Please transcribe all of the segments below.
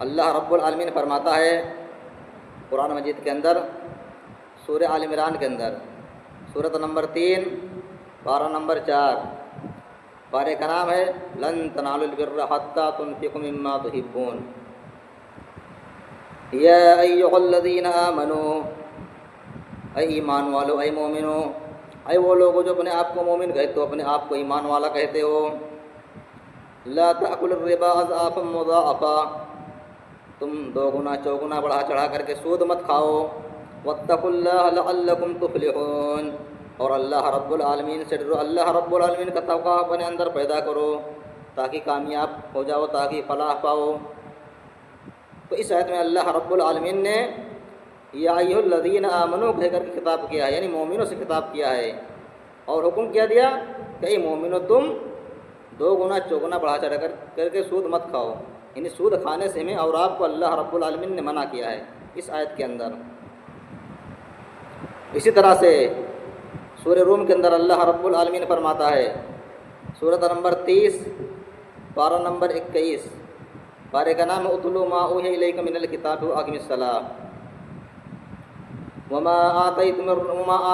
اللہ رب العالمین فرماتا ہے قرآن مجید کے اندر، سورہ آل عمران کے اندر، سورۃ نمبر 3، پارہ نمبر 4، پارے کا نام ہے لن تنالوا البر حتى تنفقوا مما تحبون۔ یا ایھا الذین آمنوا، اے ایمان والو، اے مومنو، اے وہ لوگ جو اپنے آپ کو مومن کہتے ہو، اپنے آپ کو ایمان والا کہتے ہو، لا تأکلوا الربا اضعافا مضاعفا، تم دوگنا چوگنا بڑھا چڑھا کر کے سود مت کھاؤ، واتقوا اللہ لعلکم تفلحون، اور اللہ رب العالمین سے ڈرو، اللہ رب العالمین کا تقوی اپنے اندر پیدا کرو تاکہ کامیاب ہو جاؤ، تاکہ فلاح پاؤ۔ تو اس آیت میں اللہ رب العالمین نے یا ایھا الذین آمنوا کہہ کر کے خطاب کیا ہے، یعنی مومنوں سے خطاب کیا ہے، اور حکم کیا دیا کہ اے مومنو تم دو گنا چوگنا بڑھا چڑھا کر کے سود مت کھاؤ، یعنی سود کھانے سے ہمیں اور آپ کو اللہ رب العالمین نے منع کیا ہے اس آیت کے اندر۔ اسی طرح سے سورہ روم کے اندر اللہ رب العالمین فرماتا ہے، سورۃ نمبر 30، پارہ نمبر 21، پارے کا نام ہے اتلو ما اوحی الیک من الکتاب واقم الصلاۃ وما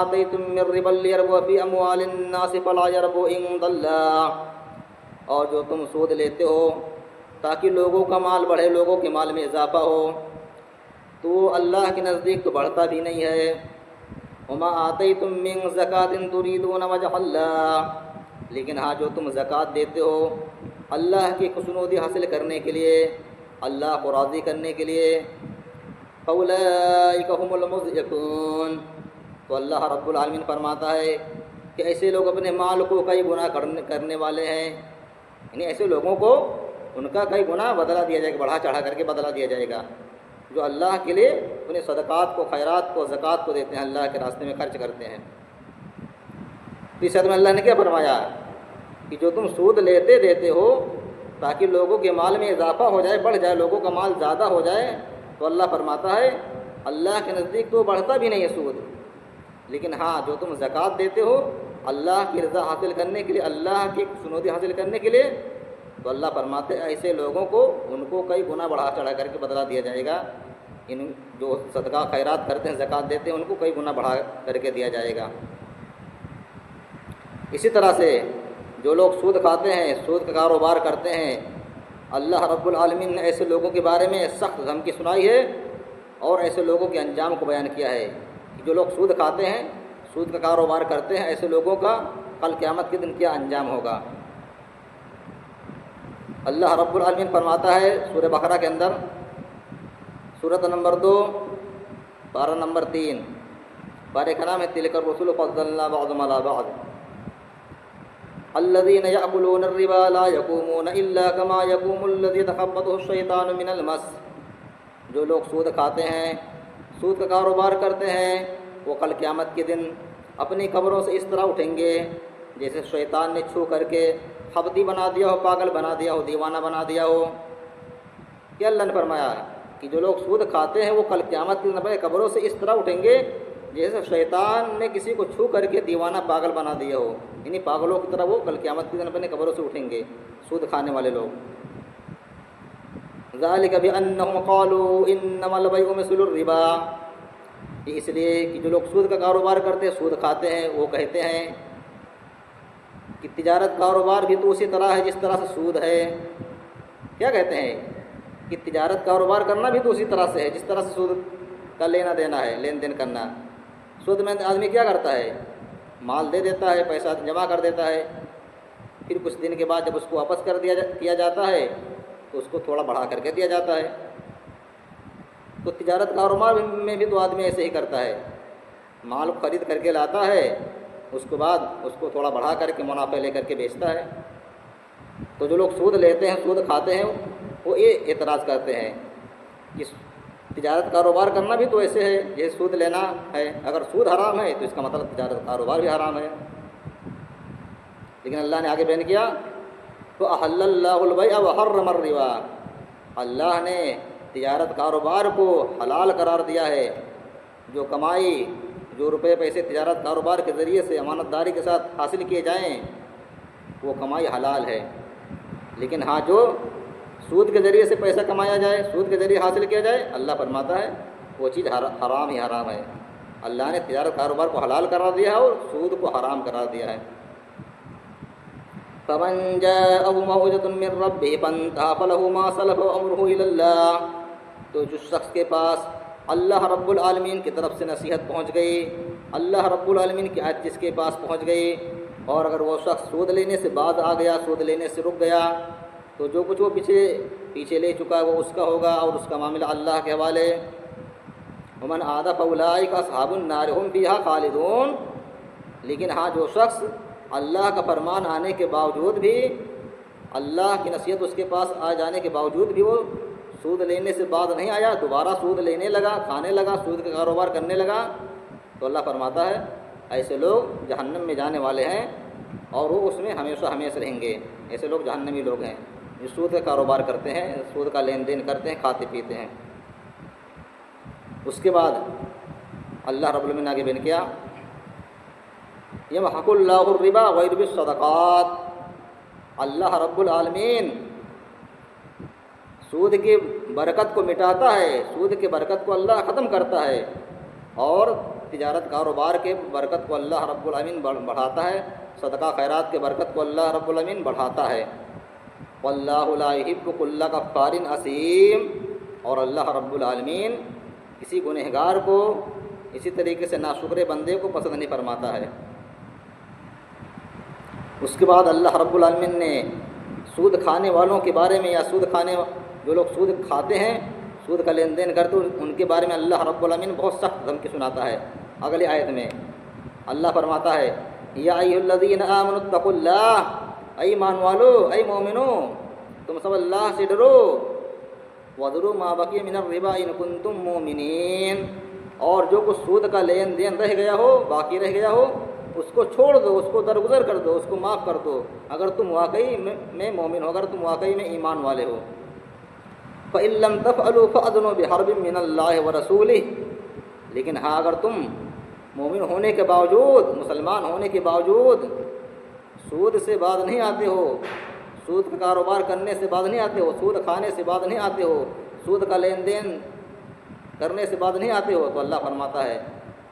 آتیتم من ربا لیربو فی اموال الناس فلا یربو عند اللہ، اور جو تم سود لیتے ہو تاکہ لوگوں کا مال بڑھے، لوگوں کے مال میں اضافہ ہو، تو اللہ کے نزدیک تو بڑھتا بھی نہیں ہے۔ وما آتیتم من زکاۃ تریدون وجہ اللہ، لیکن ہاں جو تم زکوٰۃ دیتے ہو اللہ کی خوشنودی حاصل کرنے کے لیے، اللہ کو راضی کرنے کے لیے، فاولئک هم المضعفون، تو اللہ رب العالمین فرماتا ہے کہ ایسے لوگ اپنے مال کو کئی گنا کرنے والے ہیں، یعنی ایسے لوگوں کو ان کا کئی گنا بدلہ دیا جائے گا، بڑھا چڑھا کر کے بدلہ دیا جائے گا، جو اللہ کے لیے اپنے صدقات کو، خیرات کو، زکوٰۃ کو دیتے ہیں، اللہ کے راستے میں خرچ کرتے ہیں۔ تو اس میں اللہ نے کیا فرمایا کہ جو تم سود لیتے دیتے ہو تاکہ لوگوں کے مال میں اضافہ ہو جائے، بڑھ جائے، لوگوں کا مال زیادہ ہو جائے، تو اللہ فرماتا ہے اللہ کے نزدیک تو بڑھتا بھی نہیں ہے سود، لیکن ہاں جو تم زکوٰۃ دیتے ہو اللہ کی رضا حاصل کرنے کے لیے، اللہ کی خوشنودی حاصل کرنے کے لیے، تو اللہ فرماتے ہیں ایسے لوگوں کو ان کو کئی گنا بڑھا چڑھا کر کے بدلہ دیا جائے گا، ان جو صدقہ خیرات کرتے ہیں، زکوٰۃ دیتے ہیں، ان کو کئی گنا بڑھا کر کے دیا جائے گا۔ اسی طرح سے جو لوگ سود کھاتے ہیں، سود کا کاروبار کرتے ہیں، اللہ رب العالمین نے ایسے لوگوں کے بارے میں سخت دھمکی سنائی ہے اور ایسے لوگوں کے انجام کو بیان کیا ہے کہ جو لوگ سود کھاتے ہیں، سود کا کاروبار کرتے ہیں، ایسے لوگوں کا کل قیامت کے دن کیا انجام ہوگا۔ اللہ رب العالمین فرماتا ہے سورہ بقرہ کے اندر، سورۃ نمبر 2، پارہ نمبر 3، پارے کا نام ہے تلک الرسل فضلنا بعضهم علی بعض، الذین یأکلون الربا لا یقومون الا کما یقوم الذی یتخبطہ الشیطان من المس، جو لوگ سود کھاتے ہیں، سود کا کاروبار کرتے ہیں، وہ کل قیامت کے دن اپنی قبروں سے اس طرح اٹھیں گے جیسے شیطان نے چھو کر کے خبتی بنا دیا ہو، پاگل بنا دیا ہو، دیوانہ بنا دیا ہو۔ کہ اللہ نے فرمایا کہ جو لوگ سود کھاتے ہیں وہ کل قیامت کے دن اپنے قبروں سے اس طرح اٹھیں گے جیسے شیطان نے کسی کو چھو کر کے دیوانہ پاگل بنا دیا ہو، یعنی پاگلوں کی طرح وہ کل قیامت کے دن اپنے قبروں سے اٹھیں گے سود کھانے والے لوگ۔ ذالک بانہم قالوا انما البیع مثل الربا، یہ اس لیے کہ جو لوگ سود کا کاروبار کرتے ہیں، سود کھاتے ہیں، وہ کہتے ہیں کہ تجارت کاروبار بھی تو اسی طرح ہے جس طرح سے سود ہے۔ کیا کہتے ہیں کہ تجارت کاروبار کرنا بھی تو اسی طرح سے ہے جس طرح سے سود کا لینا دینا ہے، لین دین کرنا۔ سود میں آدمی کیا کرتا ہے، مال دے دیتا ہے، پیسہ جمع کر دیتا ہے، پھر کچھ دن کے بعد جب اس کو واپس کیا جاتا ہے تو اس کو تھوڑا بڑھا کر کے دیا جاتا ہے۔ تو تجارت کاروبار میں بھی تو آدمی ایسے ہی کرتا ہے، مال خرید کر کے لاتا ہے، اس کے بعد اس کو تھوڑا بڑھا کر کے منافع لے کر کے بیچتا ہے۔ تو جو لوگ سود لیتے ہیں، سود کھاتے ہیں، وہ یہ اعتراض کرتے ہیں کہ تجارت کاروبار کرنا بھی تو ایسے ہے جیسے سود لینا ہے، اگر سود حرام ہے تو اس کا مطلب تجارت کاروبار بھی حرام ہے۔ لیکن اللہ نے آگے بیان کیا تو احل اللہ البیع وحرم الربا، اللہ نے تجارت کاروبار کو حلال قرار دیا ہے، جو کمائی، جو روپے پیسے تجارت کاروبار کے ذریعے سے امانت داری کے ساتھ حاصل کیے جائیں وہ کمائی حلال ہے، لیکن ہاں جو سود کے ذریعے سے پیسہ کمایا جائے، سود کے ذریعے حاصل کیا جائے، اللہ فرماتا ہے وہ چیز حرام ہی حرام ہے۔ اللہ نے تجارت کاروبار کو حلال قرار دیا ہے اور سود کو حرام قرار دیا ہے۔ فمن جاءه موعظة من ربه فانتهى فله ما سلف وأمره إلى الله، تو جس شخص کے پاس اللہ رب العالمین کی طرف سے نصیحت پہنچ گئی، اللہ رب العالمین کی آیت جس کے پاس پہنچ گئی، اور اگر وہ شخص سود لینے سے باز آ گیا، سود لینے سے رک گیا، تو جو کچھ وہ پیچھے لے چکا ہے وہ اس کا ہوگا اور اس کا معاملہ اللہ کے حوالے۔ ومن عاد فاولئک اصحاب النار هم فیہا خالدون، لیکن ہاں جو شخص اللہ کا فرمان آنے کے باوجود بھی، اللہ کی نصیحت اس کے پاس آ جانے کے باوجود بھی وہ سود لینے سے باز نہیں آیا، دوبارہ سود لینے لگا، کھانے لگا، سود کا کاروبار کرنے لگا، تو اللہ فرماتا ہے ایسے لوگ جہنم میں جانے والے ہیں اور وہ اس میں ہمیشہ ہمیشہ رہیں گے۔ ایسے لوگ جہنمی لوگ ہیں جو سود کا کاروبار کرتے ہیں، سود کا لین دین کرتے ہیں، کھاتے پیتے ہیں۔ اس کے بعد اللہ رب العالمین نے آگے بیان کیا، یمحق اللہ الربا ویربی الصدقات، اللہ رب العالمین سود کی برکت کو مٹاتا ہے، سود کی برکت کو اللہ ختم کرتا ہے، اور تجارت کاروبار کے برکت کو اللہ رب العالمین بڑھاتا ہے، صدقہ خیرات کے برکت کو اللہ رب العالمین بڑھاتا ہے۔ واللہ لا یحب کل کفار اثیم، اور اللہ رب العالمین کسی گنہگار کو، اسی طریقے سے ناشکرے بندے کو پسند نہیں فرماتا ہے۔ اس کے بعد اللہ رب العالمین نے سود کھانے والوں کے بارے میں، یا جو لوگ سود کھاتے ہیں، سود کا لین دین کرتے ہیں، ان کے بارے میں اللہ رب العالمین بہت سخت دھمکی سناتا ہے۔ اگلی آیت میں اللہ فرماتا ہے، یا ایھا الذین آمنوا اتقوا اللہ، اے ایمان والو، اے مومنو، تم سب اللہ سے ڈرو، وذروا ما بقی من الربا ان کنتم مؤمنین، اور جو کچھ سود کا لین دین رہ گیا ہو، باقی رہ گیا ہو، اس کو چھوڑ دو، اس کو درگزر کر دو، اس کو معاف کر دو، اگر تم واقعی میں مومن ہو، اگر تم واقعی میں ایمان والے ہو۔ فَإِن لَّمْ تَفْعَلُوا فَأَذِنُوا بِحَرْبٍ مِّنَ اللَّهِ وَرَسُولِهِ، لیکن ہاں اگر تم مومن ہونے کے باوجود، مسلمان ہونے کے باوجود سود سے باز نہیں آتے ہو، سود کا کاروبار کرنے سے باز نہیں آتے ہو، سود کھانے سے باز نہیں آتے ہو، سود کا لین دین کرنے سے باز نہیں آتے ہو، تو اللہ فرماتا ہے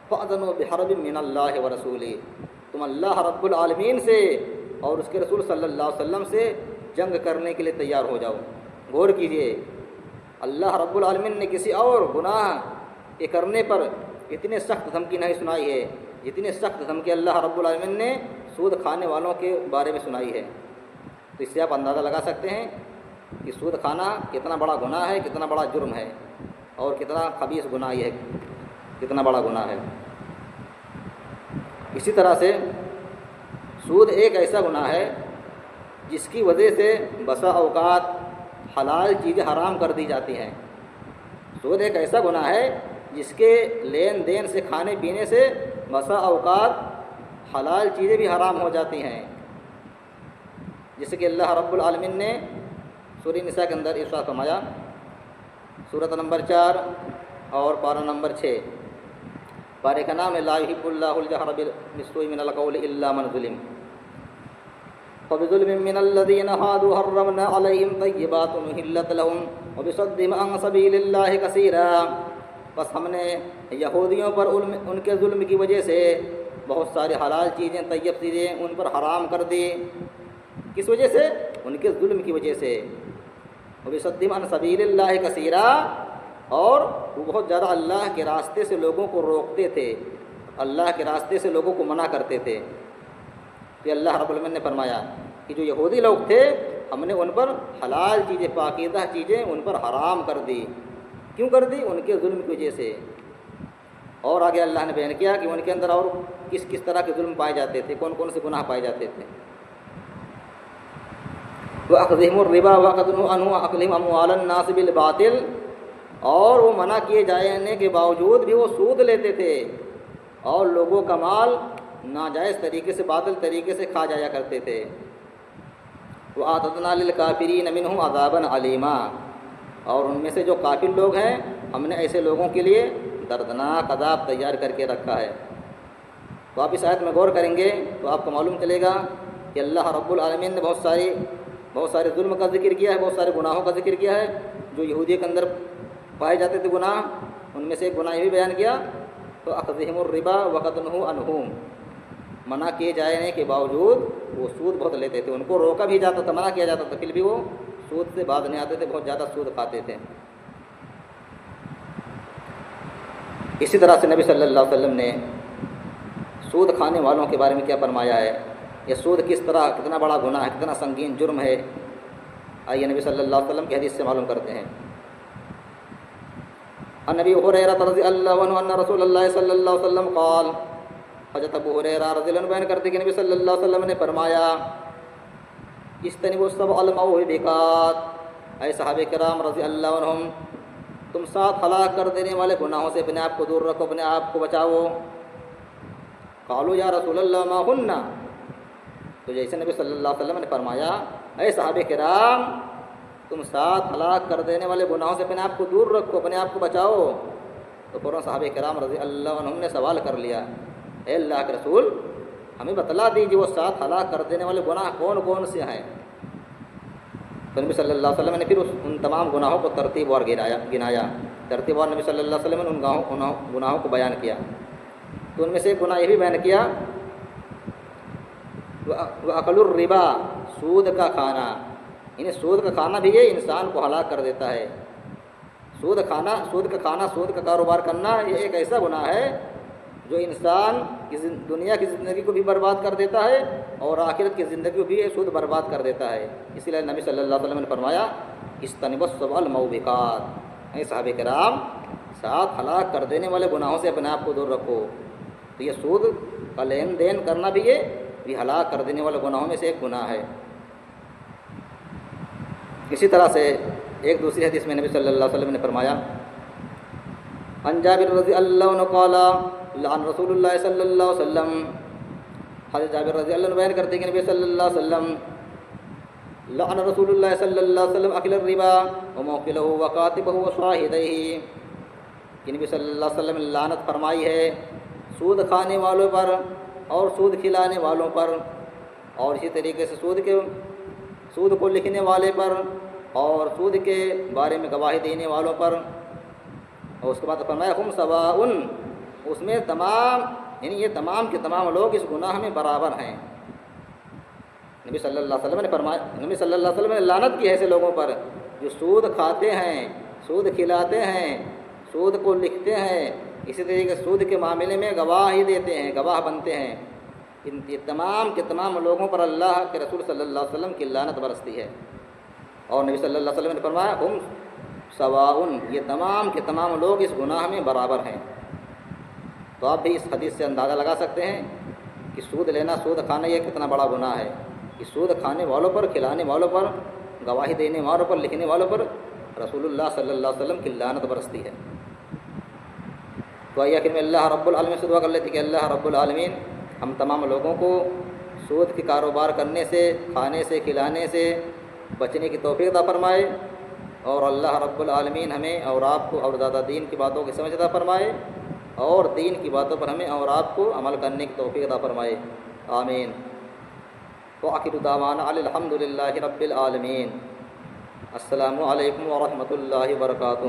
فَأَذِنُوا بِحَرْبٍ مِّنَ اللَّهِ وَرَسُولِهِ، تم اللہ رب العالمین سے اور اس کے رسول صلی اللہ علیہ وسلم سے جنگ کرنے کے لیے تیار ہو جاؤ۔ غور کیجئے، اللہ رب العالمین نے کسی اور گناہ کے کرنے پر اتنے سخت دھمکی نہیں سنائی ہے جتنے سخت دھمکی اللہ رب العالمین نے سود کھانے والوں کے بارے میں سنائی ہے۔ تو اس سے آپ اندازہ لگا سکتے ہیں کہ سود کھانا کتنا بڑا گناہ ہے، کتنا بڑا جرم ہے، اور کتنا خبیث گناہ یہ ہے، کتنا بڑا گناہ ہے۔ اسی طرح سے سود ایک ایسا گناہ ہے جس کی وجہ سے بسا اوقات حلال چیزیں حرام کر دی جاتی ہیں۔ سود ایک ایسا گناہ ہے جس کے لین دین سے، کھانے پینے سے بسا اوقات حلال چیزیں بھی حرام ہو جاتی ہیں، جیسے کہ اللہ رب العالمین نے سورہ نساء کے اندر ارشاد فرمایا، سورۃ نمبر 4 اور پارہ نمبر 6، پارے کا نام ہے لا یحب اللہ الجہر بالسوء من القول الا من ظلم فبظلم من الذین ہادوا حرمنا علیہم طیبات احلت لهم وبصدهم عن سبیل اللہ کثیرا، بس ہم نے یہودیوں پر ان کے ظلم کی وجہ سے بہت ساری حلال چیزیں، طیب چیزیں ان پر حرام کر دی۔ کس وجہ سے؟ ان کے ظلم کی وجہ سے۔ وبصدهم عن سبیل اللہ کثیرا، اور وہ بہت زیادہ اللہ کے راستے سے لوگوں کو روکتے تھے، اللہ کے راستے سے لوگوں کو منع کرتے تھے۔ کہ اللہ رب العالمین نے فرمایا کہ جو یہودی لوگ تھے ہم نے ان پر حلال چیزیں، پاکیزہ چیزیں ان پر حرام کر دی۔ کیوں کر دی؟ ان کے ظلم کی وجہ سے۔ اور آگے اللہ نے بیان کیا کہ ان کے اندر اور کس کس طرح کے ظلم پائے جاتے تھے، کون کون سے گناہ پائے جاتے تھے۔ وَأَخْذِهِمُ الرِّبَا وَأَخْذُهُ عَنْهُ وَأَكْلِهِمْ أَمْوَالَ النَّاسِ بِالْبَاطِلِ، اور وہ منع کیے جانے کے باوجود بھی وہ سود لیتے تھے اور لوگوں کا مال ناجائز طریقے سے، باطل طریقے سے کھا جایا کرتے تھے۔ وَأَعْتَدْنَا لِلْكَافِرِينَ مِنْهُمْ عَذَابًا عَلِيمًا، اور ان میں سے جو کافر لوگ ہیں ہم نے ایسے لوگوں کے لیے دردناک عذاب تیار کر کے رکھا ہے۔ تو آپ اس آیت میں غور کریں گے تو آپ کو معلوم چلے گا کہ اللہ رب العالمین نے بہت ساری بہت سارے ظلم کا ذکر کیا ہے، بہت سارے گناہوں کا ذکر کیا ہے جو یہودیت کے اندر پائے جاتے تھے گناہ، ان میں سے ایک گناہ یہ بھی بیان کیا تو اخذہم الربا وقد نہوا عنہ، منع کیے جانے کے باوجود وہ سود بہت لیتے تھے، ان کو روکا بھی جاتا تھا، منع کیا جاتا تھا، پھر بھی وہ سود سے باز نہیں آتے تھے، بہت زیادہ سود کھاتے تھے۔ اسی طرح سے نبی صلی اللہ علیہ وسلم نے سود کھانے والوں کے بارے میں کیا فرمایا ہے، یہ سود کس طرح کتنا بڑا گناہ ہے، کتنا سنگین جرم ہے، آئیے نبی صلی اللہ علیہ وسلم کی حدیث سے معلوم کرتے ہیں۔ عن ابی ہریرہ رضی اللہ عنہ ان رسول اللہ صلی اللہ علیہ وسلم قال، حضرت ابو ہریرہ رضی اللہ عنہ بیان کرتے کہ نبی صلی اللہ علیہ وسلم نے فرمایا اجتنبوا السبع الموبقات، اے صحابہ کرام رضی اللہ عنہم تم 7 ہلاک کر دینے والے گناہوں سے اپنے آپ کو دور رکھو، اپنے آپ کو بچاؤ۔ قالوا یا رسول اللہ ما ہن، تو جیسے نبی صلی اللہ علیہ وسلم نے فرمایا اے صحابہ کرام تم 7 ہلاک کر دینے والے گناہوں سے اپنے آپ کو دور رکھو، اپنے آپ کو بچاؤ، تو فوراً صحابہ کرام رضی اللہ عنہم نے سوال کر لیا اے اللہ کے رسول ہمیں بتلا دیجیے وہ 7 ہلاک کر دینے والے گناہ کون کون سے ہیں۔ تو نبی صلی اللہ علیہ وسلم نے پھر ان تمام گناہوں کو ترتیب وار گنایا، ترتیب وار نبی صلی اللہ علیہ وسلم نے ان گناہوں کو بیان کیا، تو ان میں سے ایک گناہ یہ بھی بیان کیا وَأَكَلُ الرِّبَا، سود کا کھانا، یعنی سود کا کھانا بھی یہ انسان کو ہلاک کر دیتا ہے۔ سود کا کھانا، سود کا کاروبار کرنا یہ ایک ایسا گناہ ہے جو انسان کی دنیا کی زندگی کو بھی برباد کر دیتا ہے اور آخرت کی زندگی کو بھی یہ سود برباد کر دیتا ہے۔ اسی لیے نبی صلی اللہ علیہ وسلم نے فرمایا اجتنبوا السبع الموبقات، اے صحابہ کرام 7 ہلاک کر دینے والے گناہوں سے اپنے آپ کو دور رکھو۔ تو یہ سود کا لین دین کرنا بھی یہ بھی ہلاک کر دینے والے گناہوں میں سے ایک گناہ ہے۔ اسی طرح سے ایک دوسری حدیث میں نبی صلی اللہ علیہ وسلم نے فرمایا عن جابر رضی اللہ عنہ قال لعن رسول اللہ صلی اللہ علیہ وسلم، حضرت جابر رضی اللہ عنہ بیان کرتے ہیں کہ نبی صلی اللہ علیہ وسلم لعن رسول اللہ صلی اللہ علیہ وسلم اکل الربا وموکلہ وکاتبہ وشاہدیہ، کہ نبی صلی اللہ علیہ وسلم نے لعنت فرمائی ہے سود کھانے والوں پر اور سود کھلانے والوں پر، اور اسی طریقے سے سود کو لکھنے والے پر اور سود کے بارے میں گواہی دینے والوں پر، اور اس کے بعد فرمایا ہم سواء، اس میں تمام یعنی یہ تمام کے تمام لوگ اس گناہ میں برابر ہیں۔ نبی صلی اللہ علیہ وسلم نے فرمایا، نبی صلی اللہ علیہ وسلم نے لعنت کی ہے ایسے لوگوں پر جو سود کھاتے ہیں، سود کھلاتے ہیں، سود کو لکھتے ہیں، اسی طریقے سے سود کے معاملے میں گواہی دیتے ہیں، گواہ بنتے ہیں، ان تمام کے تمام لوگوں پر اللہ کے رسول صلی اللہ علیہ وسلم کی لعنت برستی ہے۔ اور نبی صلی اللہ علیہ وسلم نے فرمایا ہم سواء، یہ تمام کے تمام لوگ اس گناہ میں برابر ہیں۔ تو آپ بھی اس حدیث سے اندازہ لگا سکتے ہیں کہ سود لینا، سود کھانا یہ کتنا بڑا گناہ ہے، کہ سود کھانے والوں پر، کھلانے والوں پر، گواہی دینے والوں پر، لکھنے والوں پر رسول اللہ صلی اللہ علیہ وسلم کی لعنت برستی ہے۔ تو آئیے آخر میں اللہ رب العالمین سے دعا کر لیتے کہ اللہ رب العالمین ہم تمام لوگوں کو سود کے کاروبار کرنے سے، کھانے سے، کھلانے سے بچنے کی توفیق عطا فرمائے، اور اللہ رب العالمین ہمیں اور آپ کو اور زیادہ دین کی باتوں کی سمجھ عطا فرمائے، اور دین کی باتوں پر ہمیں اور آپ کو عمل کرنے کی توفیق عطا فرمائے، آمین۔ وآخر دعوانا الحمد للہ رب العالمین۔ السلام علیکم ورحمۃ اللہ وبرکاتہ۔